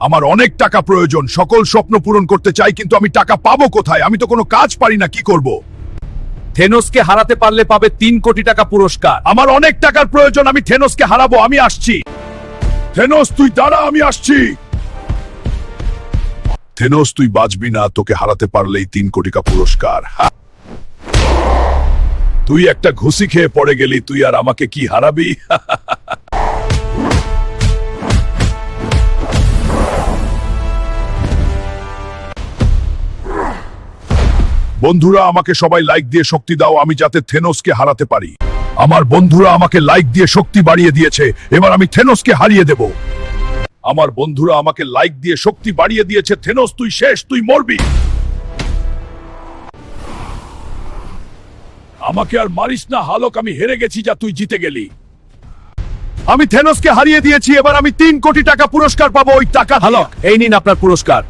আমার অনেক টাকা প্রয়োজন, সকল স্বপ্ন পূরণ করতে চাই, কিন্তু আমি টাকা পাবো কোথায়? আমি তো কোনো কাজ পারি না, কি করব? থেনোসকে হারাতে পারলে পাবে 3 কোটি টাকা পুরস্কার। আমার অনেক টাকার প্রয়োজন, আমি থেনোসকে হারাবো, আমি আসছি। থেনোস তুই দাঁড়া, আমি আসছি। থেনোস তুই বাঁচবি না, তোকে হারাতে পারলেই 3 কোটি টাকা পুরস্কার। তুই একটা ঘুষি খেয়ে পড়ে গেলি, তুই আর আমাকে কি হারাবি? বন্ধুরা আমাকে সবাই লাইক দিয়ে শক্তি দাও, আমি যাতে থেনোসকে হারাতে পারি। আমার বন্ধুরা আমাকে লাইক দিয়ে শক্তি বাড়িয়ে দিয়েছে, এবার আমি থেনোসকে হারিয়ে দেব। আমার বন্ধুরা আমাকে লাইক দিয়ে শক্তি বাড়িয়ে দিয়েছে। থেনোস তুই শেষ, তুই মরবি। আমাকে আর মারিস না হালক, আমি হেরে গেছি, যা তুই জিতে গেলি। আমি থেনোসকে হারিয়ে দিয়েছি, এবার আমি 3 কোটি টাকা পুরস্কার পাবো। ওই টাকা হালক, এই নিন আপনার পুরস্কার।